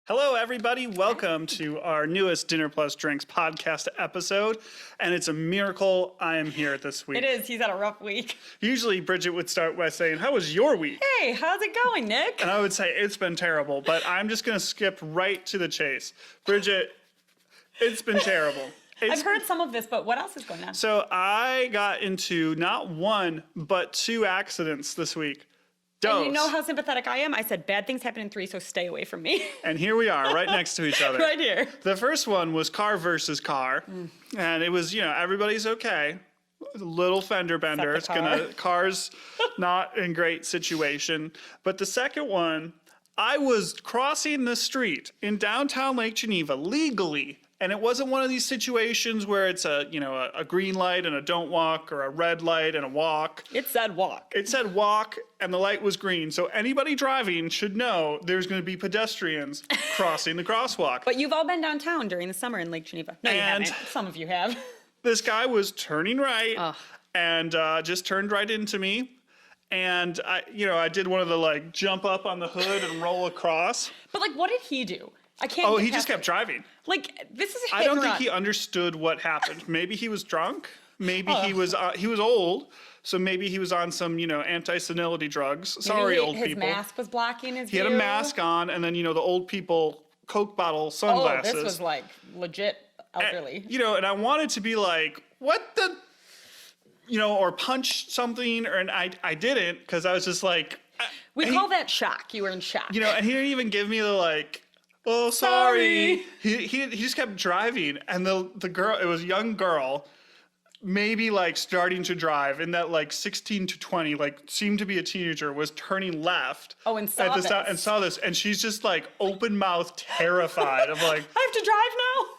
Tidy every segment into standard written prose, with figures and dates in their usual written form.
Hello, everybody. Welcome to our newest Dinner Plus Drinks podcast episode. And it's a miracle I am here this week. It is. He's had a rough week. Usually, Bridget would start by saying, "How was your week?" Hey, how's it going, Nick? And I would say, "It's been terrible." But I'm just going to skip right to the chase. Bridget, it's been terrible. I've heard some of this, but what else is going on? So I got into not one, but two accidents this week. And you know how sympathetic I am? I said bad things happen in 3, so stay away from me. And here we are, right next to each other. Right here. The first one was car versus car. And it was, everybody's okay. Little fender bender. Car's not in great situation. But the second one, I was crossing the street in downtown Lake Geneva legally. And it wasn't one of these situations where it's a green light and a don't walk, or a red light and a walk. It said walk. It said walk, and the light was green. So anybody driving should know there's going to be pedestrians crossing the crosswalk. But you've all been downtown during the summer in Lake Geneva. No, you haven't. Some of you have. This guy was turning right and just turned right into me. And I did one of the jump up on the hood and roll across. But what did he do? I can't. Oh, he just kept driving. This is. I don't think he understood what happened. Maybe he was drunk. Maybe he was old. So maybe he was on some anti-senility drugs. Sorry, old people. His mask was blocking his view. He had a mask on, and then the old people Coke bottle sunglasses. Oh, this was legit elderly. And I wanted to be like, what the, or punch something, and I didn't, because I was just like. We call that shock. You were in shock. And he didn't even give me the oh, sorry. He just kept driving, and the girl, it was a young girl, maybe starting to drive, in that 16 to 20, seemed to be a teenager, was turning left. Oh, and saw this. And saw this, and she's just open mouth, terrified of I have to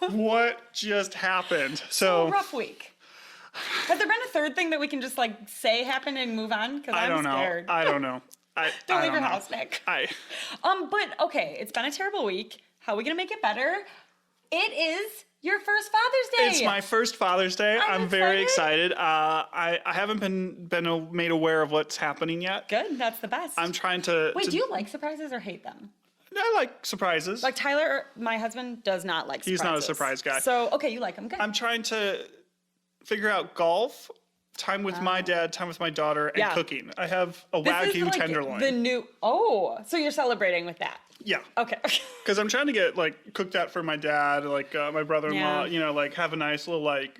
drive now. What just happened? So rough week. Has there been a third thing that we can just say happened and move on? Because I'm scared. I don't know. Don't leave your house, Nick. But okay, it's been a terrible week. How are we gonna make it better? It is your first Father's Day. It's my first Father's Day. I'm very excited. I haven't been made aware of what's happening yet. Good, that's the best. I'm trying to. Wait, do you like surprises or hate them? I like surprises. Tyler, my husband, does not like surprises. He's not a surprise guy. So okay, you like them. Good. I'm trying to figure out golf. Time with my dad, time with my daughter, and cooking. I have a Wagyu tenderloin. So you're celebrating with that? Yeah. Okay. Because I'm trying to get cook that for my dad, my brother-in-law. Have a nice little It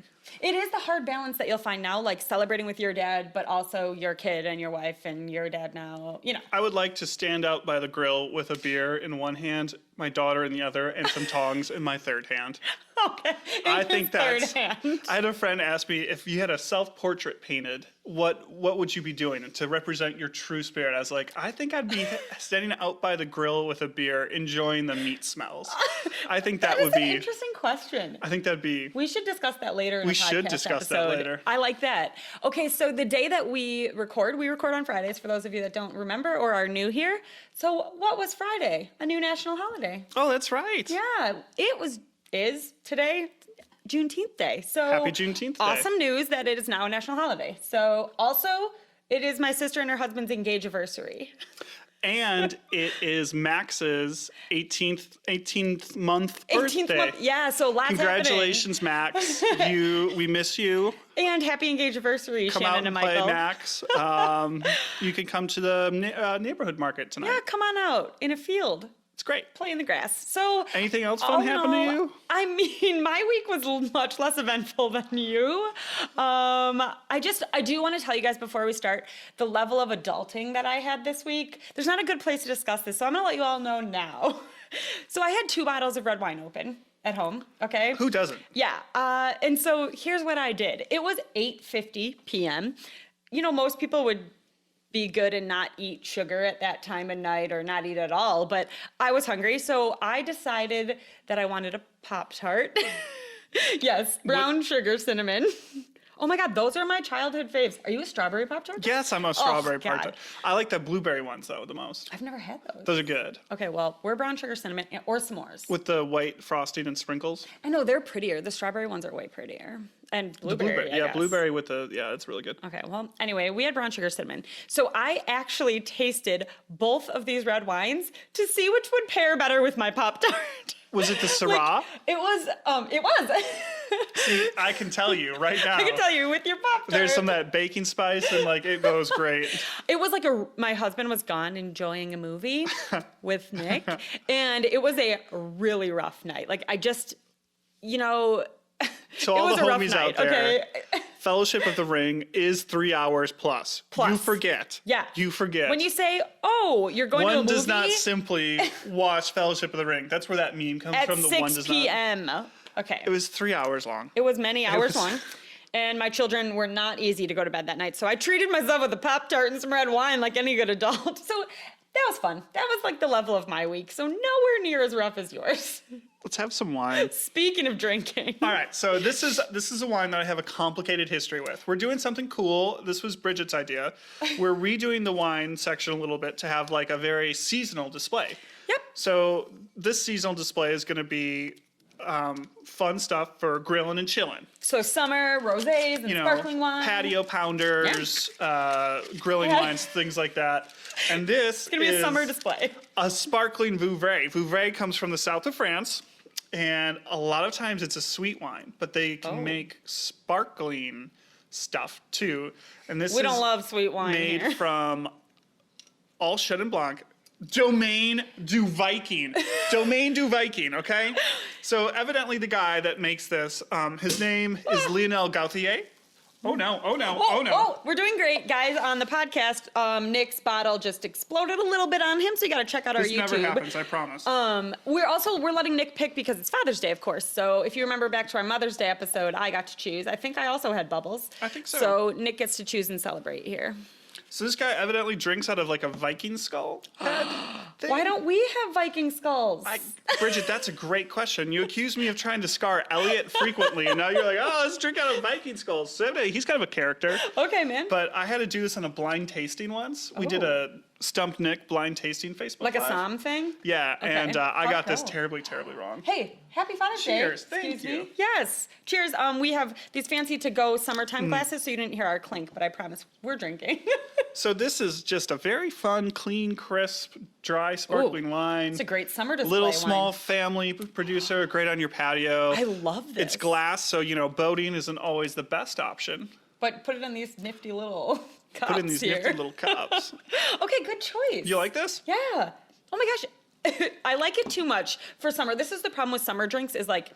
is the hard balance that you'll find now, celebrating with your dad, but also your kid and your wife and your dad now. I would like to stand out by the grill with a beer in one hand, my daughter in the other, and some tongs in my third hand. Okay. I think that's. I had a friend ask me, if you had a self-portrait painted, what would you be doing to represent your true spirit? I was like, I think I'd be standing out by the grill with a beer, enjoying the meat smells. I think that would be an interesting question. I think that'd be. We should discuss that later. We should discuss that later. I like that. Okay, so the day that we record on Fridays, for those of you that don't remember or are new here. So what was Friday? A new national holiday. Oh, that's right. Yeah, is today Juneteenth Day. So happy Juneteenth Day. Awesome news that it is now a national holiday. So also, it is my sister and her husband's engageversary. And it is Max's 18th month birthday. 18th month, yeah, so lots Congratulations, Max. We miss you. And happy engageversary, Shannon and Michael. Come out and play, Max. You can come to the neighborhood market tonight. Yeah, come on out in a field. It's great. Play in the grass. So anything else fun happen to you? I mean, my week was much less eventful than you. I do want to tell you guys before we start the level of adulting that I had this week. There's not a good place to discuss this, so I'm going to let you all know now. So I had 2 bottles of red wine open at home, okay? Who doesn't? Yeah. And so here's what I did. It was 8:50 p.m. Most people would be good and not eat sugar at that time of night or not eat at all, but I was hungry, so I decided that I wanted a Pop-Tart. Yes, brown sugar cinnamon. Oh my God, those are my childhood faves. Are you a strawberry Pop-Tart? Yes, I'm a strawberry Pop-Tart. I like the blueberry ones though the most. I've never had those. Those are good. Okay, well, we're brown sugar cinnamon or s'mores. With the white frosting and sprinkles. I know, they're prettier. The strawberry ones are way prettier. And The blueberry, I yeah, guess. blueberry with it's really good. Okay, well, anyway, we had brown sugar cinnamon. So I actually tasted both of these red wines to see which would pair better with my Pop-Tart. Was it the Syrah? It was. See, I can tell you right now. I can tell you with your Pop-Tart. There's some of that baking spice and like it goes great. It was like my husband was gone enjoying a movie with Nick, and it was a really rough night. Like I just, So it all was the a rough homies night, out there, okay? Fellowship of the Ring is 3 hours plus. You forget. Yeah. You forget. When you say, "Oh, you're going to a one movie," does not simply watch Fellowship of the Ring. That's where that meme comes at from. The 6 one does p.m. not. Okay. It was 3 hours long. It was many hours was- long. And my children were not easy to go to bed that night. So I treated myself with a Pop-Tart and some red wine like any good adult. So that was fun. That was like the level of my week. So nowhere near as rough as yours. Let's have some wine. Speaking of drinking. All right, so this is a wine that I have a complicated history with. We're doing something cool. This was Bridget's idea. We're redoing the wine section a little bit to have like a very seasonal display. Yep. So this seasonal display is going to be fun stuff for grilling and chilling. So summer, rosés and sparkling wine. Patio pounders, grilling wines, things like that. And this It's going to be a summer display. a sparkling Vouvray. Vouvray comes from the south of France, and a lot of times it's a sweet wine, but they can make sparkling stuff too. And this We is don't love sweet wine made here. from all Chenin Blanc. Domaine du Viking. Domaine du Viking, okay? So evidently the guy that makes this, his name is Lionel Gauthier. Oh no, oh no, oh no. Oh, we're doing great, guys. On the podcast, Nick's bottle just exploded a little bit on him, so you got to check out our This YouTube. never happens, I promise. We're letting Nick pick because it's Father's Day, of course. So if you remember back to our Mother's Day episode, I got to choose. I think I also had bubbles. I think so. So Nick gets to choose and celebrate here. So this guy evidently drinks out of like a Viking skull head thing. Why don't we have Viking skulls? Bridget, that's a great question. You accuse me of trying to scar Elliot frequently, and now you're like, oh, let's drink out of Viking skulls. So he's kind of a character. Okay, man. But I had to do this on a blind tasting once. We did a Stump Nick blind tasting Facebook Like a Live. Somm thing? Yeah, Okay. and I got this Cool. terribly, terribly wrong. Hey, happy Father's Day. Cheers, thank Excuse you. me. Yes. Cheers. We have these fancy to-go summertime glasses, so you didn't hear our clink, but I promise we're drinking. So this is just a very fun, clean, crisp, dry, sparkling wine. It's a great summer display Little wine. small family producer, great on your patio. I love this. It's glass, so boating isn't always the best option. But put it in these nifty little cups Put in these here. nifty little cups. Okay, good choice. You like this? Yeah. Oh my gosh. I like it too much for summer. This is the problem with summer drinks is like,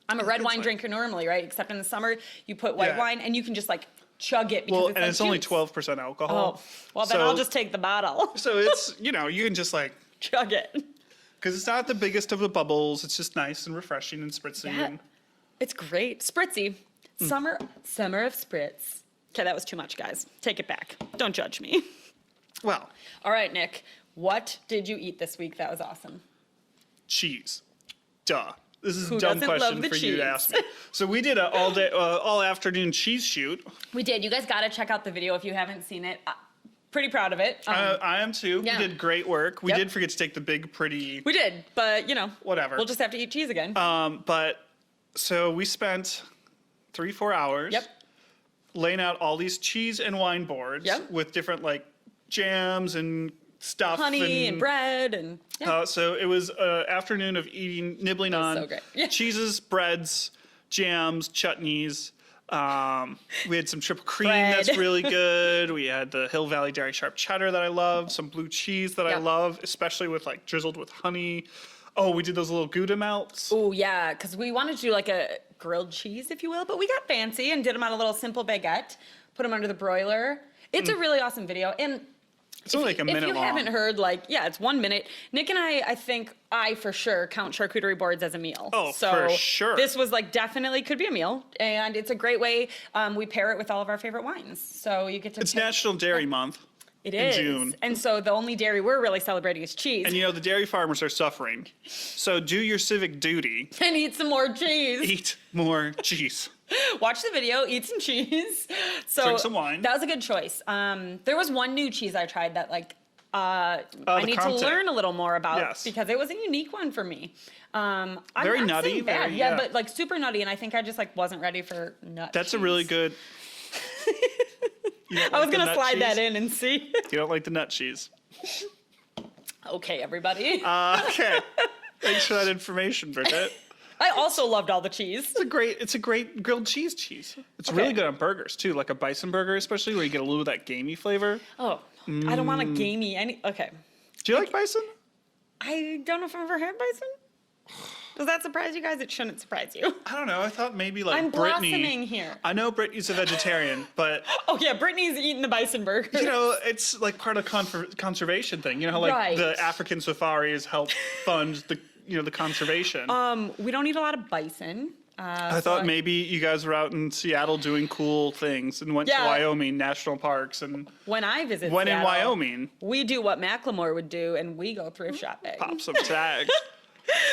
I'm a red wine drinker normally, right? Except in the summer, you put white Yeah. wine and you can just like chug it because Well, it's and like it's only juice. 12% alcohol. Oh, well then I'll just take the bottle. So it's, you can just like, Chug it. because it's not the biggest of the bubbles. It's just nice and refreshing and spritzy. Yeah. And It's great. Spritzy. Summer of spritz. Okay, that was too much, guys. Take it back. Don't judge me. well, All right, Nick. What did you eat this week? That was awesome. cheese. Duh. This is Who a dumb doesn't love question the for you to cheese? ask me. So we did an all afternoon cheese shoot. We did. You guys got to check out the video if you haven't seen it. Pretty proud of it. I am too. yeah. We did great work. We Yep. did forget to take the big, pretty. We did, but Whatever. We'll just have to eat cheese again. But so we spent 3-4 hours. Yep. Laying out all these cheese and wine boards Yep. with different like jams and stuff. Honey and bread and So it was an afternoon of nibbling on so great. Yeah. cheeses, breads, jams, chutneys. We had some triple cream Bread. that's really good. We had the Hill Valley Dairy Sharp Cheddar that I love, some blue cheese that I Yep. love, especially with like drizzled with honey. Oh, we did those little Gouda melts. Oh yeah, because we wanted to do like a grilled cheese, if you will, but we got fancy and did them on a little simple baguette, put them under the broiler. It's a really awesome video. And It's only like a minute if you long. haven't heard, it's 1 minute. Nick and I think I for sure count charcuterie boards as a meal. Oh, so for sure. This was definitely could be a meal, and it's a great way. We pair it with all of our favorite wines, so you get to. It's pick- National Dairy Month. It in is. June. And so the only dairy we're really celebrating is cheese. And the dairy farmers are suffering. So do your civic duty. And eat some more cheese. Eat more cheese. Watch the video, eat some cheese. So Drink some wine. That was a good choice. There was one new cheese I tried that I the need content. to learn a little more about Yes. because it was a unique one for me. I'm Very not nutty, saying bad, very- yeah, yeah. but like super nutty, and I think I just like wasn't ready for nut. That's a really cheese. good. You don't I was like the gonna nut slide that cheese? in and see. You don't like the nut cheese. Okay, everybody. Okay. Thanks for that information, Bridget. I also loved all the cheese. It's a great grilled cheese. It's really good on burgers too, like a bison burger, especially where you get a little of that gamey flavor. Oh, I don't want a gamey any. Okay, Do you like bison? I don't know if I've ever had bison. Does that surprise you guys? It shouldn't surprise you. I don't know. I thought maybe like I'm Brittany. blossoming here. I know Brittany's a vegetarian, but Oh yeah, Brittany's eating the bison burger. you know, it's like part of conservation thing. You know how like Right. the African safaris help fund the conservation. We don't eat a lot of bison. I thought maybe you guys were out in Seattle doing cool things and went to Yeah. Wyoming national parks and When I visit when in Seattle, Wyoming we do what Macklemore would do, and we go thrift shopping. pop some tags.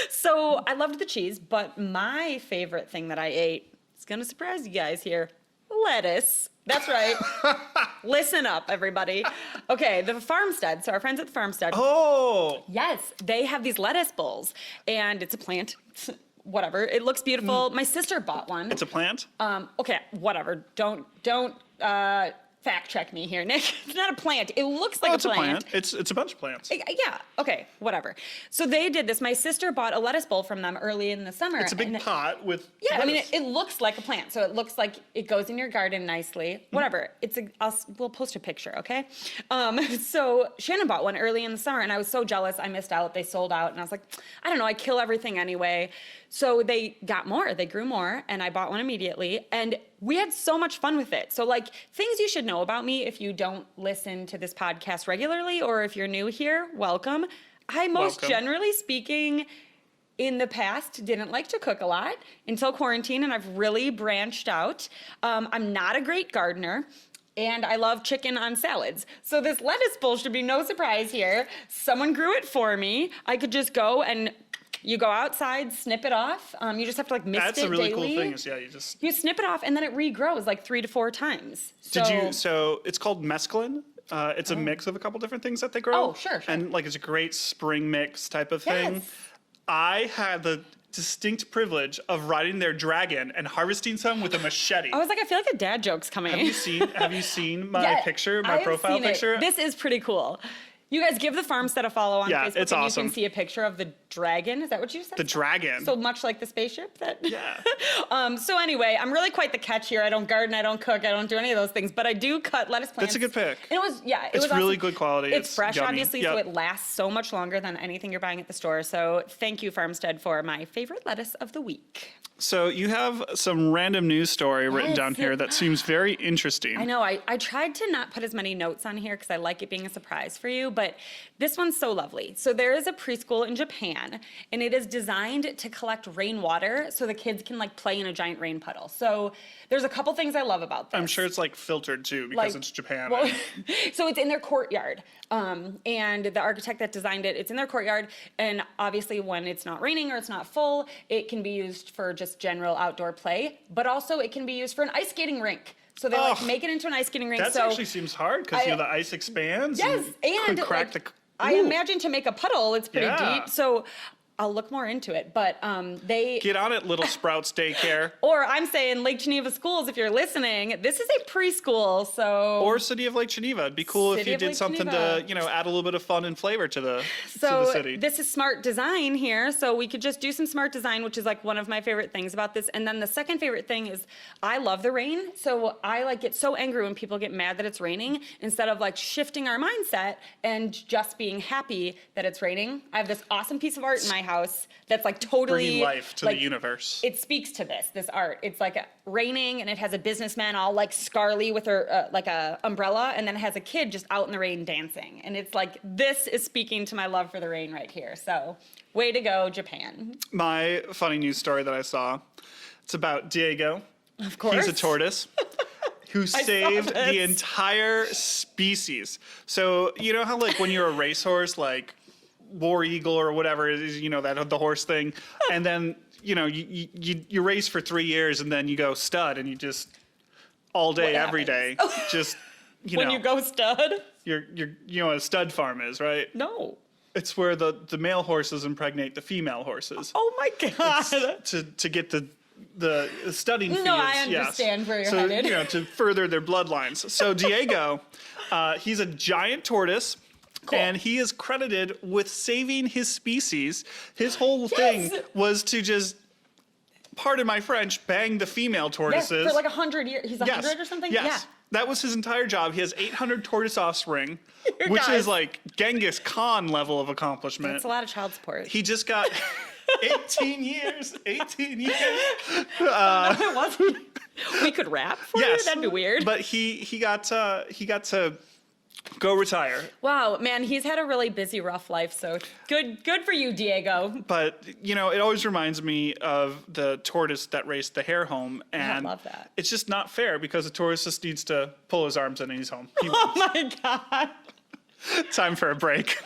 So I loved the cheese, but my favorite thing that I ate, it's gonna surprise you guys here, lettuce. That's right. Listen up, everybody. Okay, the farmstead. So our friends at the farmstead. Oh, Yes, they have these lettuce bowls, and it's a plant. Whatever. It looks beautiful. My sister bought one. it's a plant. Okay, whatever. Don't fact check me here, Nick. It's not a plant. It looks like It's a plant. It's a bunch of plants. Yeah. Okay. Whatever. So they did this. My sister bought a lettuce bowl from them early in the summer. It's a big and pot with. Yeah, I mean, lettuce. it looks like a plant, so it looks like it goes in your garden nicely. Whatever. We'll post a picture, okay? So Shannon bought one early in the summer, and I was so jealous. I missed out. They sold out, and I was like, I don't know. I kill everything anyway. So they got more. They grew more, and I bought one immediately, and we had so much fun with it. So like things you should know about me if you don't listen to this podcast regularly, or if you're new here, welcome. I Welcome. generally speaking, in the past, didn't like to cook a lot until quarantine, and I've really branched out. I'm not a great gardener, and I love chicken on salads. So this lettuce bowl should be no surprise here. Someone grew it for me. I could just go and you go outside, snip it off. You just have to like mist That's it a really daily. cool thing. Is you just. You snip it off, and then it regrows like 3 to 4 times. So it's called mesclun. It's a mix of a couple different things that they grow. Oh, sure. And like it's a great spring mix type of thing. Yes. I had the distinct privilege of riding their dragon and harvesting some with a machete. I was like, I feel like a dad joke's coming. Have you seen my Yeah, picture, my I've profile seen it. picture? This is pretty cool. You guys give the farmstead a follow on Yeah, Facebook, it's and awesome. you can see a picture of the dragon. Is that what you said? The dragon. So much like the spaceship. Yeah. So anyway, I'm really quite the catch here. I don't garden, I don't cook, I don't do any of those things, but I do cut lettuce plants. That's a good pick. And it was It's was really awesome. good quality. It's It's fresh, yummy. obviously, Yep. so it lasts so much longer than anything you're buying at the store. So thank you, Farmstead, for my favorite lettuce of the week. So you have some random news story written Yes. down here that seems very interesting. I know. I tried to not put as many notes on here because I like it being a surprise for you, but this one's so lovely. So there is a preschool in Japan, and it is designed to collect rainwater so the kids can like play in a giant rain puddle. So there's a couple things I love about this. I'm sure it's like filtered too because Like, it's Japan. Well, so it's in their courtyard. And the architect that designed it, it's in their courtyard. And obviously when it's not raining or it's not full, it can be used for just general outdoor play, but also it can be used for an ice skating rink. So they like Oh, make it into an ice skating rink. that so actually seems hard because the ice expands. yes, and could crack like, the. I Ooh. imagine to make a puddle, it's pretty Yeah. deep. So I'll look more into it. But they Get on it, Little Sprouts Daycare. or I'm saying Lake Geneva Schools, if you're listening, this is a preschool. So Or City of Lake Geneva. It'd be cool if City you of did Lake something Geneva. to, add a little bit of fun and flavor to the So city. this is smart design here. So we could just do some smart design, which is like one of my favorite things about this. And then the second favorite thing is I love the rain. So I like get so angry when people get mad that it's raining. Instead of like shifting our mindset and just being happy that it's raining, I have this awesome piece of art in my house that's like totally Bringing life to like, the universe. It speaks to this art. It's like raining, and it has a businessman all like scarly with her like a umbrella, and then it has a kid just out in the rain dancing. And it's like this is speaking to my love for the rain right here. So way to go, Japan. My funny news story that I saw, it's about Diego. Of course. He's a tortoise who saved the this. entire species. So you know how like when you're a racehorse, like War Eagle or whatever it is, that the horse thing, and then you race for 3 years and then you go stud and you just all day What every happens? day just When you go stud. You know what a stud farm is, right? No. It's where the male horses impregnate the female horses. Oh my God. To get the studding fields. No, I understand where you're headed. You know, to further their bloodlines. So Diego, he's a giant tortoise. Cool. And he is credited with saving his species. His whole thing was to just, pardon my French, bang the female tortoises. Yes, for like 100 years. He's 100 or something? Yes. Yeah. That was his entire job. He has 800 tortoise offspring, which is like Genghis Khan level of accomplishment. That's a lot of child support. He just got 18 years. 18 years. No, it wasn't. We could rap for you? That'd be weird. But he got to go retire. Wow, man, he's had a really busy, rough life, so good for you, Diego. But, you know, it always reminds me of the tortoise that raced the hare home. And I love that. It's just not fair because the tortoise just needs to pull his arms in and he's home. Oh my God. Time for a break.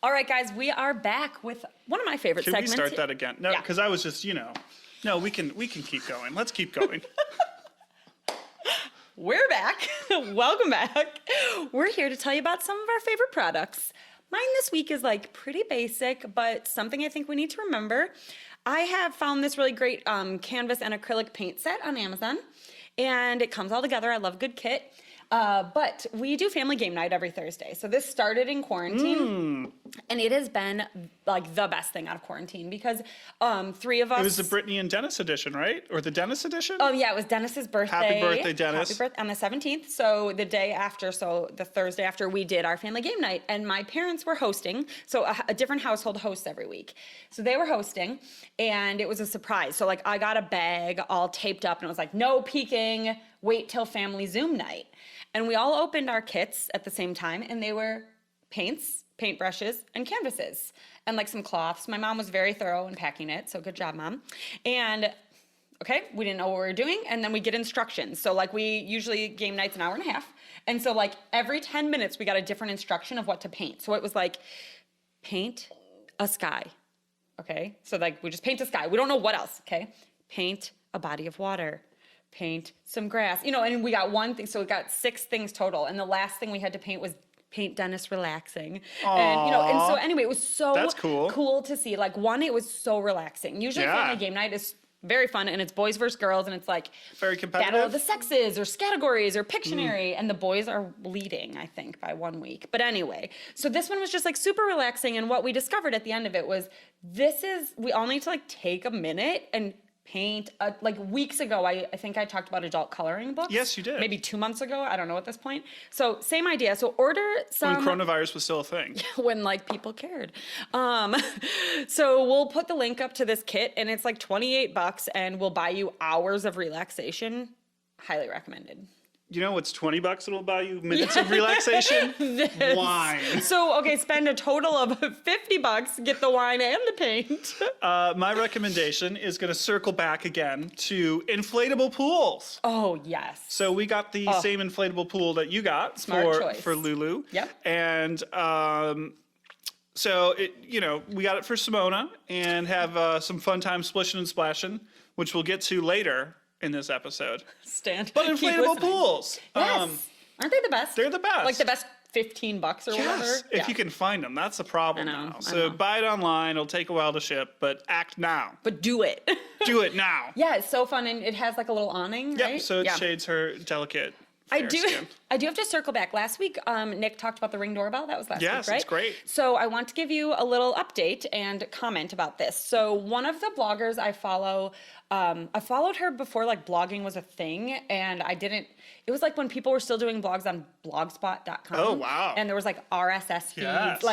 All right, guys, we are back with one of my favorite segments. Can we start that again? No, Yeah. because I was just, no, we can keep going. Let's keep going. We're back. Welcome back. We're here to tell you about some of our favorite products. Mine this week is like pretty basic, but something I think we need to remember. I have found this really great canvas and acrylic paint set on Amazon, and it comes all together. I love a good kit. But we do family game night every Thursday. So this started in quarantine, and it has been like the best thing out of quarantine because 3 of us. It was the Brittany and Dennis edition, right? Or the Dennis edition? Oh yeah, it was Dennis's birthday. Happy birthday, Dennis. Happy birthday on the 17th. So the day after, so the Thursday after, we did our family game night, and my parents were hosting. So a different household hosts every week. So they were hosting, and it was a surprise. So like I got a bag all taped up, and it was like no peeking. Wait till family Zoom night. And we all opened our kits at the same time, and they were paints, paintbrushes, and canvases, and like some cloths. My mom was very thorough in packing it, so good job, Mom. And okay, we didn't know what we were doing, and then we get instructions. So like we usually game night's an hour and a half, and so like every 10 minutes we got a different instruction of what to paint. So it was like, paint a sky, okay? So like we just paint a sky. We don't know what else, okay? Paint a body of water. Paint some grass, and we got one thing, so we got 6 things total, and the last thing we had to paint was paint Dennis relaxing. Aww. And so anyway, it was so That's cool to see. Like one, it was so relaxing. Usually family game night is very fun, and it's boys versus girls, and it's like very competitive. Battle of the sexes or categories or Pictionary, and the boys are leading, I think, by 1 week. But anyway, so this one was just like super relaxing, and what we discovered at the end of it was we all need to like take a minute and paint. Like weeks ago, I think I talked about adult coloring books. Yes, you did. Maybe 2 months ago. I don't know at this point. So same idea. So order some. When coronavirus was still a thing. When like people cared. So we'll put the link up to this kit, and it's like $28, and we'll buy you hours of relaxation. Highly recommended. You know what's $20 it'll buy you? Minutes of relaxation? Wine. So, okay, spend a total of $50, get the wine and the paint. My recommendation is going to circle back again to inflatable pools. Oh, yes. So we got the same inflatable pool that you got for Lulu. Yep. And so we got it for Simona and have some fun time splishing and splashing, which we'll get to later in this episode. But inflatable pools. Yes. Aren't they the best? They're the best. Like the best $15 or whatever. If you can find them, that's the problem now. So I know. buy it online. It'll take a while to ship, but act now. But do it. Do it now. Yeah, it's so fun, and it has like a little awning, right? Yep, so it shades her delicate fair skin. I do have to circle back. Last week, Nick talked about the Ring doorbell. That was last week, right? Yes, it's great. So I want to give you a little update and comment about this. So one of the bloggers I follow, I followed her before like blogging was a thing, and it was like when people were still doing blogs on blogspot.com. Oh, wow. And there was like RSS feeds. Yes.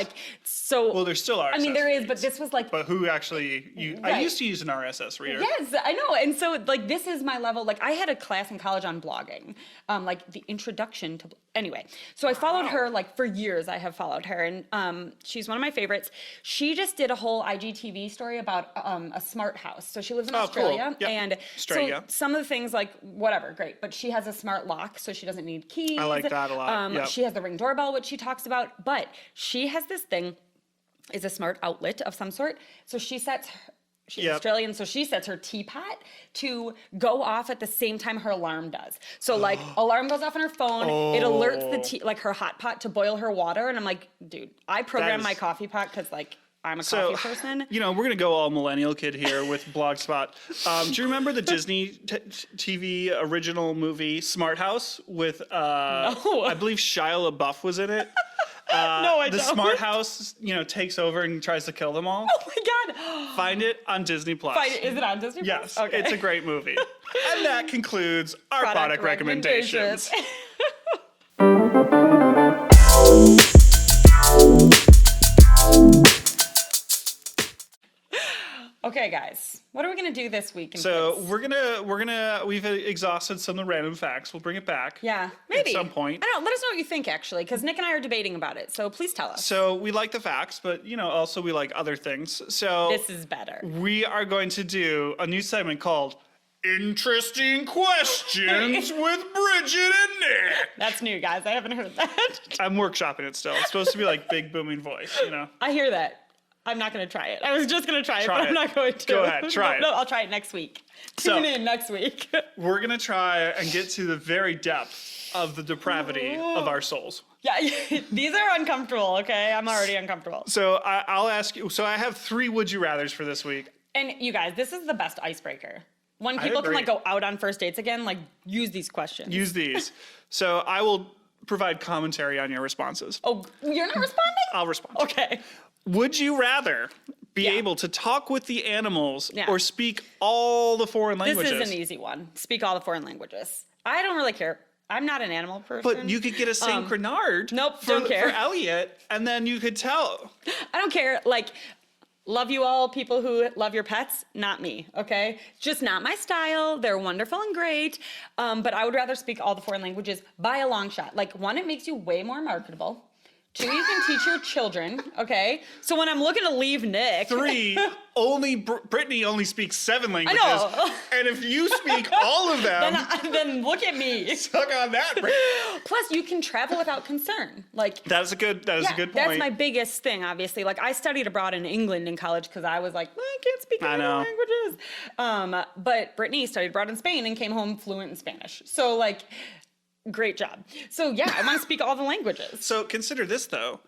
Well, there's still RSS I mean, there is, feeds, but this was like. But who actually, I used to use an RSS reader. Yes, I know. And so like this is my level. Like I had a class in college on blogging, like the introduction to, anyway. So I followed her like for years. I have followed her, and she's one of my favorites. She just did a whole IGTV story about a smart house. So she lives in Australia, cool. Yep. and Australia. So some of the things like whatever, great, but she has a smart lock, so she doesn't need keys. I like that a lot. Yep. She has the Ring doorbell, which she talks about, but she has this thing, is a smart outlet of some sort. So she She's Yep. Australian, so she sets her teapot to go off at the same time her alarm does. So like alarm goes off on her phone, it alerts the tea, like her hot pot to boil her water, and I'm like, dude, I programmed my coffee pot because like I'm a coffee person. You know, we're gonna go all millennial kid here with Blogspot. Do you remember the Disney TV original movie Smart House with I believe Shia LaBeouf was in it? No, I the don't. Smart House, you know, takes over and tries to kill them all. Oh my god! Find it on Disney Plus. Is it on Disney? Yes, Okay. it's a great movie. And that concludes our product recommendations. Okay, guys, what are we gonna do this week? So we've exhausted some of the random facts. We'll bring it back. Yeah, maybe at some point. I don't know. Let us know what you think, actually, because Nick and I are debating about it. So please tell us. So we like the facts, but you know, also we like other things. So This is better. we are going to do a new segment called Interesting Questions with Bridget and Nick. That's new, guys. I haven't heard that. I'm workshopping it still. It's supposed to be like big booming voice, you know. I hear that. I'm not going to try it. I was just going to try it, but I'm not going to. Go ahead, try it. No, I'll try it next week. Tune in next week. We're going to try and get to the very depth of the depravity of our souls. Yeah, these are uncomfortable, okay? I'm already uncomfortable. So I'll ask you. So I have 3 would you rathers for this week. And you guys, this is the best icebreaker. When I people can agree. like go out on first dates again, like use these questions. Use these. So I will provide commentary on your responses. Oh, you're not responding? I'll respond. Okay. Would you rather be Yeah. able to talk with the animals Yeah. or speak all the foreign languages? This is an easy one. Speak all the foreign languages. I don't really care. I'm not an animal person. But you could get a Saint Bernard nope, for, don't care. for Elliot, and then you could tell. I don't care. Like, love you all, people who love your pets. Not me, okay? Just not my style. They're wonderful and great. But I would rather speak all the foreign languages by a long shot. Like, one, it makes you way more marketable. 2, you can teach your children, okay? So when I'm looking to leave Nick. 3, Brittany only speaks 7 languages. know. And if you speak all of them, then look at me. suck on that, Brittany. Plus, you can travel without concern. Like, That is a good point. That's my biggest thing, obviously. Like, I studied abroad in England in college because I was like, I can't speak any know. languages. But Brittany studied abroad in Spain and came home fluent in Spanish. So, like, great job. So, yeah, I want to speak all the languages. So consider this, though.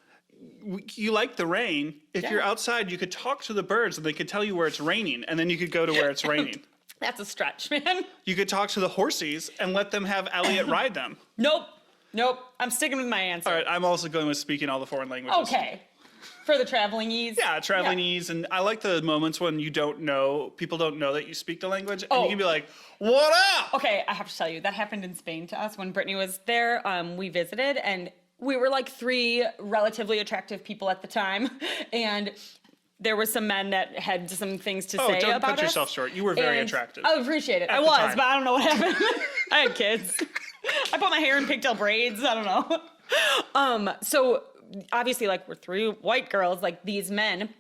You like the rain. If Yeah. you're outside, you could talk to the birds and they could tell you where it's raining, and then you could go to where it's raining. That's a stretch, man. You could talk to the horsies and let them have Elliot ride them. Nope. I'm sticking with my answer. All right, I'm also going with speaking all the foreign languages. Okay. For the traveling ease. Yeah, traveling ease, and I like the moments when people don't know that you speak the language, and Oh. you can be like, "What up?" Okay, I have to tell you, that happened in Spain to us when Brittany was there. We visited, and we were like 3 relatively attractive people at the time, and there were some men that had some things to say don't about cut us. yourself short. You were very And attractive. I appreciate it. I the was, time. but I don't know what happened. I had kids. I put my hair in pigtail braids. I don't know. So obviously, like, we're 3 white girls. Like, these men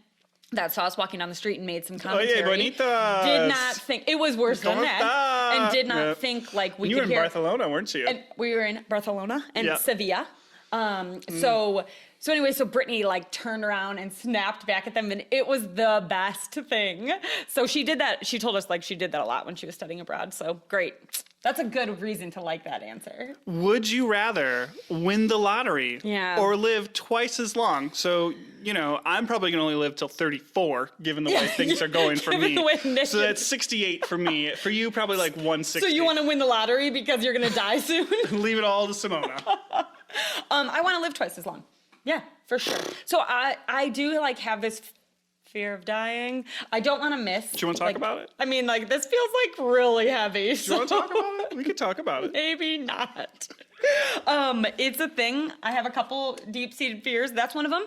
that saw us walking down the street and made some commentary. bonitas. Did not think it was worse than ¿Cómo that, está? and did not Yeah. think like we You could were in hear. Barcelona, weren't you? And we were in Barcelona and Yeah. Sevilla. So anyway, so Brittany like turned around and snapped back at them, and it was the best thing. So she did that. She told us like she did that a lot when she was studying abroad. So great. That's a good reason to like that answer. Would you rather win the lottery Yeah. or live twice as long? So, you know, I'm probably going to only live till 34, given the way things are going for Given me. the way Nick So is- that's 68 for me. For you, probably like 160. So you want to win the lottery because you're gonna die soon? Leave it all to Simona. I want to live twice as long. Yeah, for sure. So I do like have this fear of dying. I don't want to miss. Do you want to talk about it? I mean, like, this feels like really heavy. Do you want to talk about it? We could talk about it. Maybe not. It's a thing. I have a couple deep-seated fears. That's one of them.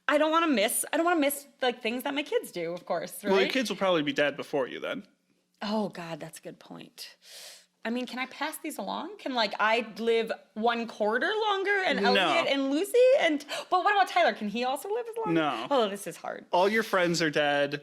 I don't want to miss like things that my kids do, of course, right? Well, your kids will probably be dead before you then. Oh God, that's a good point. I mean, can I pass these along? Can like I live 1/4 longer and No. Elliot and Lucy but what about Tyler? Can he also live as long? No. Oh, this is hard. All your friends are dead.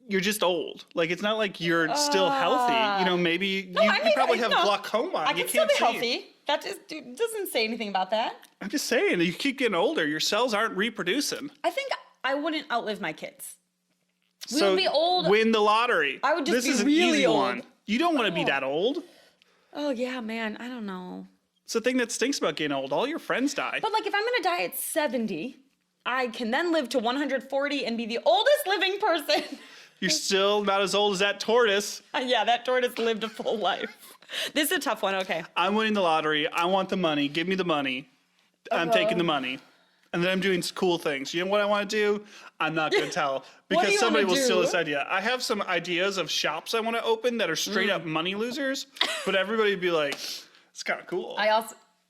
You're just old. Like, it's not like you're still healthy. You know, maybe you probably have glaucoma. I you can still can't be see. healthy. That just doesn't say anything about that. I'm just saying, you keep getting older. Your cells aren't reproducing. I think I wouldn't outlive my kids. We would be old. Win the lottery. I would just this be is an really easy old. one. You don't want to be that old. Oh, yeah, man. I don't know. It's the thing that stinks about getting old. All your friends die. But, like, if I'm going to die at 70, I can then live to 140 and be the oldest living person. You're still not as old as that tortoise. Yeah, that tortoise lived a full life. This is a tough one. Okay. I'm winning the lottery. I want the money. Give me the money. I'm taking the money. And then I'm doing cool things. You know what I want to do? I'm not going to tell. What do Because you somebody wanna will steal do? this idea. I have some ideas of shops I want to open that are straight up money losers. But everybody would be like, it's kind of cool.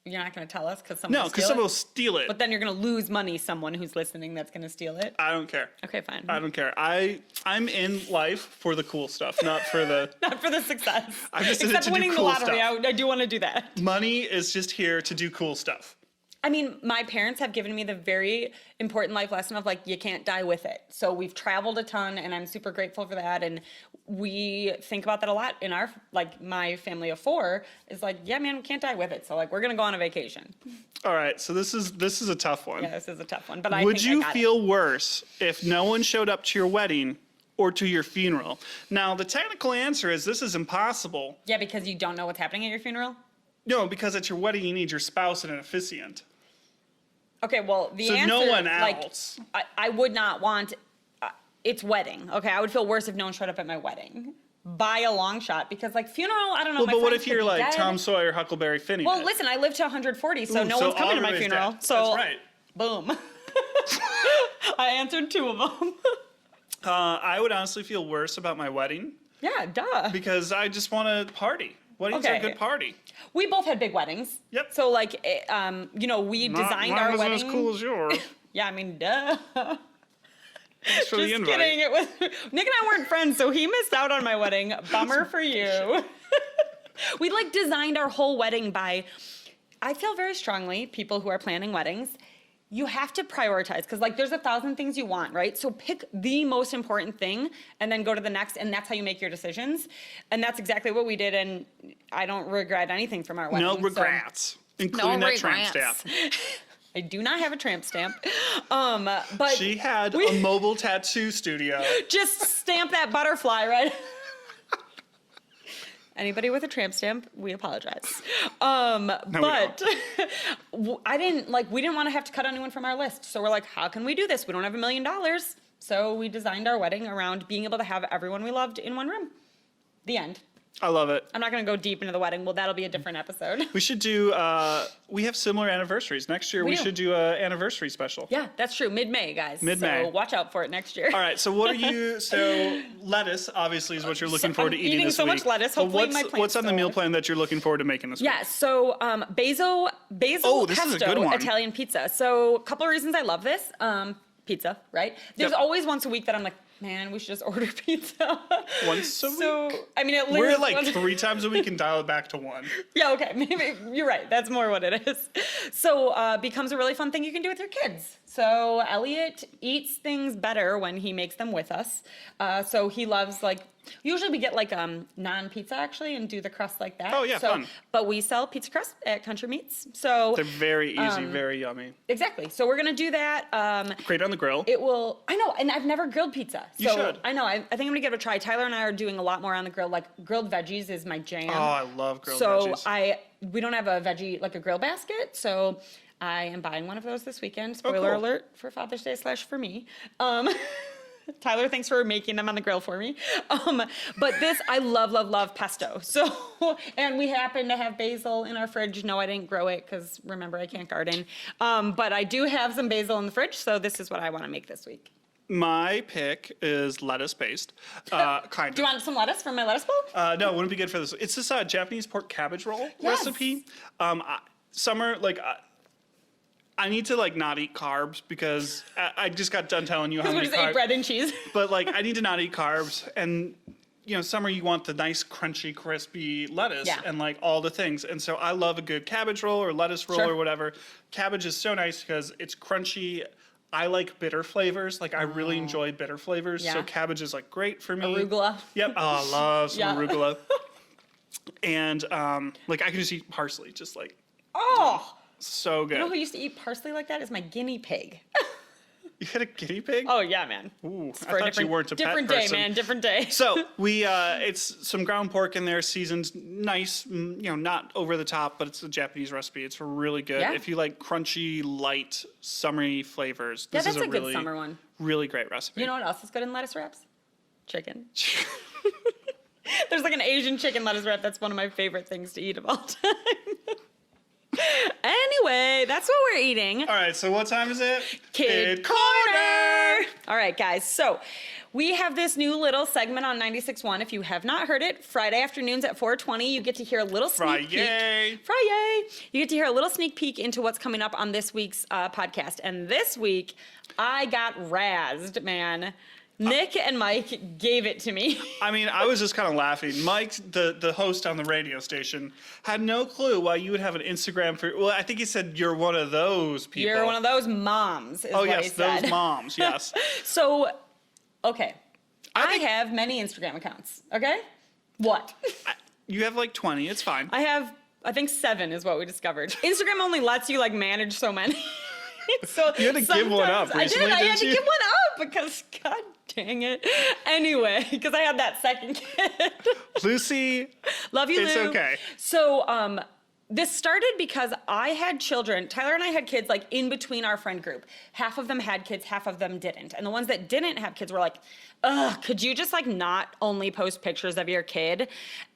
You're not going to tell us because someone No, will because steal someone will it? steal it. But then you're going to lose money, someone who's listening that's going to steal it. I don't care. Okay, fine. I don't care. I'm in life for the cool stuff, not for the... Not for the success. I'm just in it Except to do winning the cool lottery. stuff. I do want to do that. Money is just here to do cool stuff. I mean, my parents have given me the very important life lesson of like, you can't die with it. So we've traveled a ton and I'm super grateful for that. And we think about that a lot in our, like my family of 4 is like, yeah, man, we can't die with it. So like, we're going to go on a vacation. All right, so this is a tough one. Yeah, this is a tough one, but Would think I you got feel worse if no one showed up to your wedding or to your funeral? Now, the technical answer is this is impossible. Yeah, because you don't know what's happening at your funeral? No, because at your wedding you need your spouse and an officiant. Okay, well, the So answer, no one like, else. I would not want, it's wedding. Okay, I would feel worse if no one showed up at my wedding. By a long shot, because like funeral, I don't know. Well, my but what friends if could you're be like dead. Tom Sawyer, Huckleberry Finn? Well, listen, I live to 140, so Ooh, no so one's coming to my everybody's funeral. dead. So That's right. Boom. I answered 2 of them. I would honestly feel worse about my wedding Yeah, duh. because I just want to party. Weddings are a Okay. good party. We both had big weddings. Yep. So like, we designed our Mine wedding. wasn't as cool as yours. Yeah, I mean, duh. Thanks for the Just invite. kidding. It was Nick and I weren't friends, so he missed out on my wedding. Bummer for you. We like designed our whole wedding by. I feel very strongly, people who are planning weddings, you have to prioritize because like there's 1,000 things you want, right? So pick the most important thing and then go to the next, and that's how you make your decisions. And that's exactly what we did, and I don't regret anything from our wedding. No so- regrets, including that tramp regrets. stamp. I do not have a tramp stamp, but She had a mobile tattoo studio. just stamp that butterfly, right? Anybody with a tramp stamp, we apologize. But we didn't want to have to cut anyone from our list. So we're like, how can we do this? We don't have $1 million. So we designed our wedding around being able to have everyone we loved in one room. The end. I love it. I'm not going to go deep into the wedding. Well, that'll be a different episode. We should do, we have similar anniversaries. Next year, we do. should do an anniversary special. Yeah, that's true. Mid-May, guys. Mid-May. So watch out for it next year. All right, so what are you, so lettuce obviously is what you're looking forward to I'm eating eating this so week. much lettuce. But Hopefully my plants what's on the still meal live. plan that you're looking forward to making this week? Yeah, so basil Oh, this is a pesto good one. Italian pizza. So a couple of reasons I love this. Pizza, right? There's Yep. always once a week that I'm like, man, we should just order pizza. Once a week? So, I mean, it We're literally like 3 times a week and dial it back to 1. Yeah, okay, maybe you're right. That's more what it is. So becomes a really fun thing you can do with your kids. So Elliot eats things better when he makes them with us. So he loves usually we get non-pizza actually and do the crust like that. Oh, yeah, fun. But we sell pizza crust at Country Meats. So They're very easy, very yummy. exactly. So we're gonna do that. Great on the grill. I know, and I've never grilled pizza. So You should. I know. I think I'm gonna give it a try. Tyler and I are doing a lot more on the grill. Like grilled veggies is my jam. Oh, I love grilled so veggies. we don't have a veggie a grill basket, so I am buying one of those this weekend. Spoiler cool. alert for Father's Day / for me. Tyler, thanks for making them on the grill for me. But this, I love pesto. So, and we happen to have basil in our fridge. No, I didn't grow it because remember, I can't garden. But I do have some basil in the fridge, so this is what I want to make this week. My pick is lettuce based. Kind Do you of. want some lettuce from my lettuce bowl? No, it wouldn't be good for this. It's this Japanese pork cabbage roll Yes. recipe. Summer, I need to not eat carbs because I just got done telling you how Because we many just ate carbs. bread and cheese. But I need to not eat carbs, and summer you want the nice crunchy crispy lettuce Yeah. and all the things. And so I love a good cabbage roll or lettuce roll Sure. or whatever. Cabbage is so nice because it's crunchy. I like bitter flavors. I really enjoy bitter flavors. So Yeah. cabbage is great for me. Arugula. Yep. Oh, I love some Yeah. arugula. And I can just eat parsley, Oh, so good. you know who used to eat parsley like that? Is my guinea pig. You had a guinea pig? Oh yeah, man. Ooh, It's I for a thought you weren't a pet different day, person. man. Different day. So we, it's some ground pork in there, seasoned nice, not over the top, but it's a Japanese recipe. It's really good. Yeah. If you like crunchy, light, summery flavors, Yeah, this that's is a a good really, summer one. really great recipe. You know what else is good in lettuce wraps? Chicken. There's like an Asian chicken lettuce wrap. That's one of my favorite things to eat of all time. Anyway, that's what we're eating. All right, so what time is it? Kid Corner. All right, guys. So we have this new little segment on 96.1. If you have not heard it, Friday afternoons at 4:20, you get to hear a little sneak peek. Friday. You get to hear a little sneak peek into what's coming up on this week's podcast. And this week, I got razzed, man. Nick and Mike gave it to me. I mean, I was just kind of laughing. Mike, the host on the radio station, had no clue why you would have an Instagram for. Well, I think he said you're one of those people. You're one of those moms, is Oh what yes, he said. those moms. Yes. So, okay. I think- have many Instagram accounts, okay? What? You have like 20. It's fine. I think 7 is what we discovered. Instagram only lets you like manage so many. So You had to give one up recently, I had didn't to you? give one up because, god dang it. Anyway, because I had that second kid. Lucy, Love you, it's Lou. okay. So, this started because I had children. Tyler and I had kids like in between our friend group. Half of them had kids, half of them didn't. And the ones that didn't have kids were like, ugh, could you just like not only post pictures of your kid?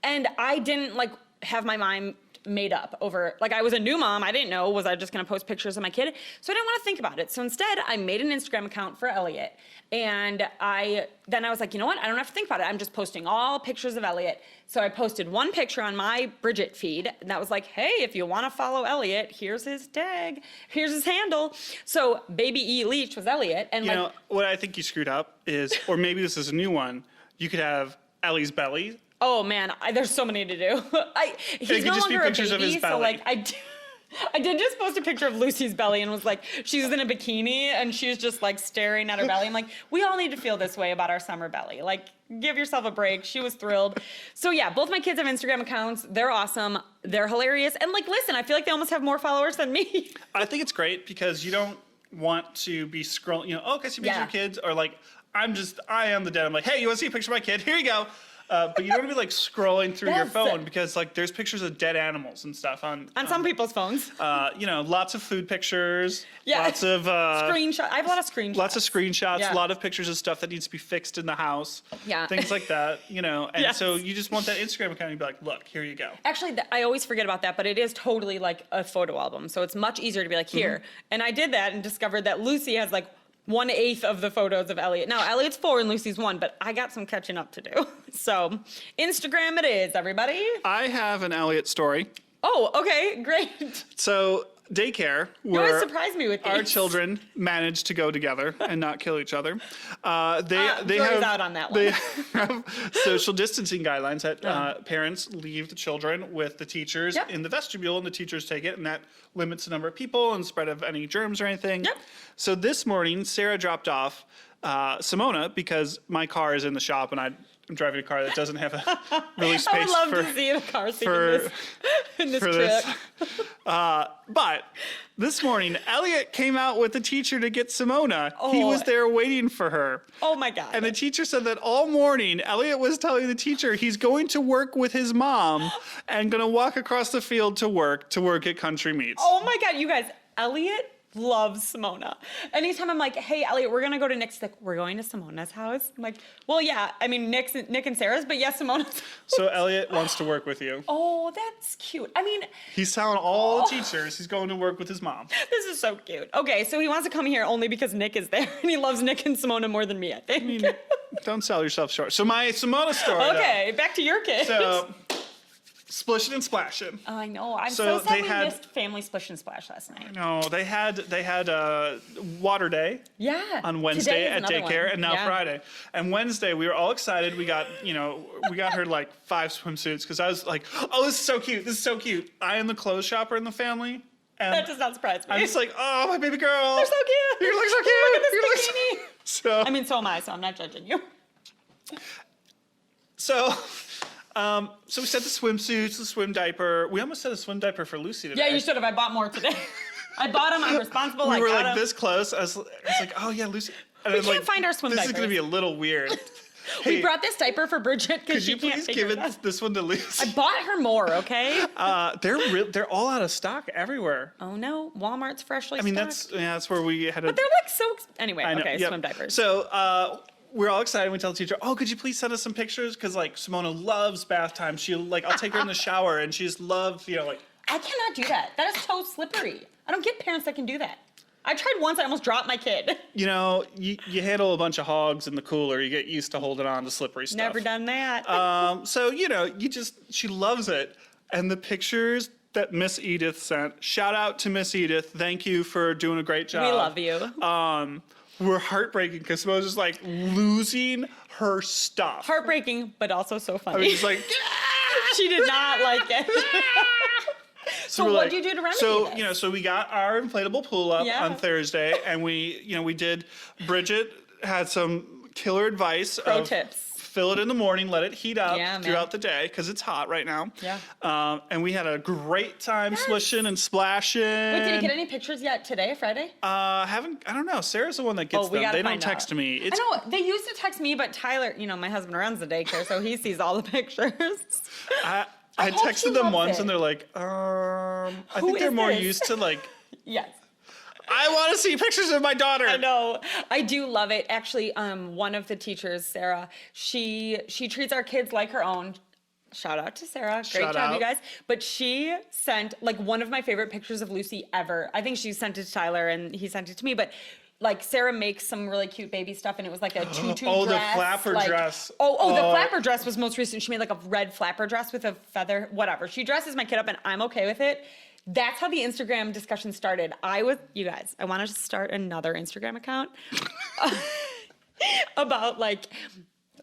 And I didn't like have my mind made up over, like I was a new mom. I didn't know, was I just gonna post pictures of my kid? So I didn't want to think about it. So instead I made an Instagram account for Elliot. And I was like, you know what? I don't have to think about it. I'm just posting all pictures of Elliot. So I posted one picture on my Bridget feed. And that was like, hey, if you want to follow Elliot, here's his tag. Here's his handle. So Baby E. Leach was Elliot. And You like, know, what I think you screwed up is, or maybe this is a new one, you could have Ellie's belly. oh man, there's so many to do. He's could no just be longer a pictures of baby, his so belly. like I did just post a picture of Lucy's belly and was like, she's in a bikini and she's just like staring at her belly. I'm like, we all need to feel this way about our summer belly. Like, give yourself a break. She was thrilled. So yeah, both my kids have Instagram accounts. They're awesome. They're hilarious. And like, listen, I feel like they almost have more followers than me. I think it's great because you don't want to be scrolling, oh, can I see pictures Yeah. of kids? Or like, I am the dad. I'm like, hey, you want to see a picture of my kid? Here you go. But you don't want to be like scrolling through your Yes. phone because like there's pictures of dead animals and stuff on Some people's phones. lots of food pictures, Yeah. lots of Screenshot. I have a lot of screenshots. lots of screenshots, Yeah. a lot of pictures of stuff that needs to be fixed in the house, Yeah. things like that, and Yes. so you just want that Instagram account to be like, look, here you go. Actually, I always forget about that, but it is totally like a photo album. So it's much easier to be like, here. Mm-hmm. And I did that and discovered that Lucy has like 1/8 of the photos of Elliot. Now, Elliot's 4 and Lucy's 1, but I got some catching up to do. So Instagram it is, everybody. I have an Elliot story. Oh, okay, great. So daycare, You always where surprise me with these. our children manage to go together and not kill each other. They jury's have out on that they one. have social distancing guidelines that parents leave the children with the teachers Yep. in the vestibule, and the teachers take it, and that limits the number of people and spread of any germs or anything. Yep. So this morning, Sarah dropped off Simona because my car is in the shop, and I'm driving a car that doesn't have a really space I would love for to see the car seat for- in this for trip. this. But this morning, Elliot came out with the teacher to get Simona. He Oh. was there waiting for her. Oh my God. And the teacher said that all morning, Elliot was telling the teacher he's going to work with his mom and going to walk across the field to work at Country Meats. Oh my God, you guys, Elliot loves Simona. Anytime I'm like, hey, Elliot, we're gonna go to Nick's, he's like, we're going to Simona's house. I'm like, well, yeah, I mean, Nick and Sarah's, but yes, Simona's. So Elliot wants to work with you. Oh, that's cute. I mean, He's telling all the teachers he's going to work with his mom. this is so cute. Okay, so he wants to come here only because Nick is there, and he loves Nick and Simona more than me, I think. I mean, don't sell yourself short. So my Simona story. Okay, back to your kid. So splishing and splashing. I know. I'm So so sad they we had- missed Family Splish and Splash last night. No, they had water day Yeah. on Wednesday Today is at another daycare, one. and now Yeah. Friday. And Wednesday we were all excited. We got her like 5 swimsuits because I was like, oh, this is so cute. This is so cute. I am the clothes shopper in the family, and That does not surprise me. I'm just like, oh, my baby girl. They're so cute. You look so cute. Look at this You look so- bikini. So I mean, so am I, so I'm not judging you. so we set the swimsuits, the swim diaper. We almost set a swim diaper for Lucy today. Yeah, you should have. I bought more today. I bought them. I'm responsible. We I were got like 'em. this close. I was like, oh yeah, Lucy. And We I'm can't like, find our swim This is diapers. gonna be a little weird. We Hey, brought this diaper for Bridget because could she you can't please figure give it out. this one to Lucy? I bought her more, okay? They're all out of stock everywhere. Oh no, Walmart's freshly I mean, stocked. that's where we had. But they're like so. Anyway, I know, okay, yep. swim diapers. So we're all excited. We tell the teacher, "Oh, could you please send us some pictures?" Because like Simona loves bath time. I'll take her in the shower, and she just loves, like. I cannot do that. That is so slippery. I don't get parents that can do that. I tried once. I almost dropped my kid. You handle a bunch of hogs in the cooler. You get used to holding on to slippery stuff. Never done that. So she loves it, and the pictures that Miss Edith sent. Shout out to Miss Edith. Thank you for doing a great job. We love you. Were heartbreaking because Simone was just like losing her stuff. Heartbreaking, but also so funny. I mean, just like. She did not like it. So we're what did you do to remedy this? So we got our inflatable pool up Yeah. on Thursday, and we did. Bridget had some killer advice. Pro tips. Fill it in the morning, let it heat up Yeah, man. throughout the day because it's hot right now. Yeah. And we had a great time swishing and splashing. Wait, did you get any pictures yet today, Friday? I don't know. Sarah's the one that gets Oh, we them. gotta They don't find text out. me. I know they used to text me, but Tyler, my husband runs the daycare, so he sees all the pictures. I hope texted she them loves once it. and they're like, I Who think they're is more this? used to like, Yes. I want to see pictures of my daughter. I know. I do love it. Actually, one of the teachers, Sarah, she treats our kids like her own. Shout out to Sarah. Great Shout job, out. you guys. But she sent like one of my favorite pictures of Lucy ever. I think she sent it to Tyler and he sent it to me, but like Sarah makes some really cute baby stuff and it was like a tutu Oh, the dress. flapper like- dress. The flapper dress was most recent. She made like a red flapper dress with a feather, whatever. She dresses my kid up and I'm okay with it. That's how the Instagram discussion started. You guys, I wanted to start another Instagram account about like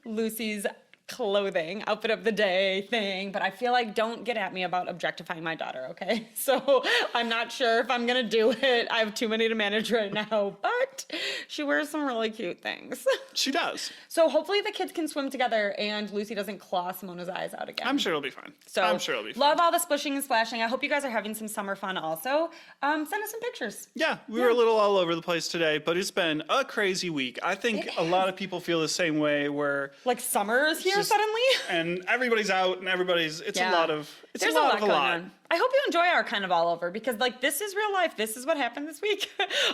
Lucy's clothing, outfit of the day thing, but I feel like don't get at me about objectifying my daughter, okay? So I'm not sure if I'm gonna do it. I have too many to manage right now, but she wears some really cute things. She does. So hopefully the kids can swim together and Lucy doesn't claw Simona's eyes out again. I'm sure it'll be fine. So I'm sure it'll be fine. love all the splishing and splashing. I hope you guys are having some summer fun also. Send us some pictures. Yeah, we were a little all over the place today, but it's been a crazy week. I think a lot of people feel the same way where Like summer is here suddenly. and everybody's out and it's a lot of There's a lot going on. I hope you enjoy our kind of all over because like this is real life. This is what happened this week.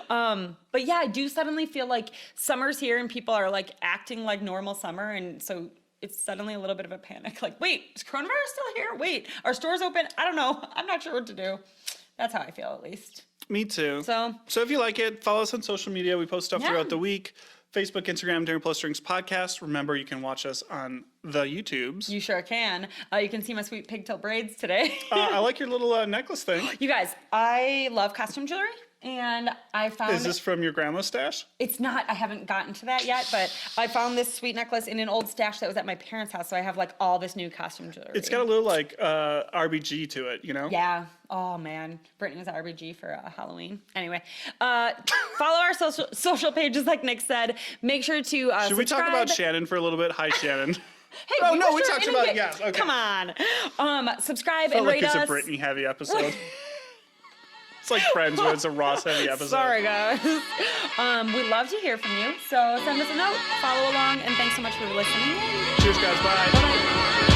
But yeah, I do suddenly feel like summer's here and people are like acting like normal summer, and so it's suddenly a little bit of a panic. Like, wait, is coronavirus still here? Wait, are stores open? I don't know. I'm not sure what to do. That's how I feel at least. Me too. So if you like it, follow us on social media. We post stuff Yeah. throughout the week. Facebook, Instagram, During Plus Strings Podcast. Remember, you can watch us on the YouTubes. you sure can. You can see my sweet pigtail braids today. I like your little necklace thing. You guys, I love costume jewelry. And I found Is this from your grandma's stash? it's not, I haven't gotten to that yet, but I found this sweet necklace in an old stash that was at my parents' house. So I have like all this new costume jewelry. It's got a little like RBG to it, Yeah. Oh man. Brittany was at RBG for Halloween. Anyway, follow our social pages like Nick said. Make sure to Should we talk subscribe. about Shannon for a little bit? Hi, Shannon. Hey, Oh, no, were we sure talked and about it, get- yes, okay. Come on. Subscribe Felt and like rate it's us. a Britney heavy episode. It's like Friends where it's a Ross heavy episode. Sorry, guys. We love to hear from you. So send us a note, follow along, and thanks so much for listening. Cheers, guys. Bye. Bye-bye.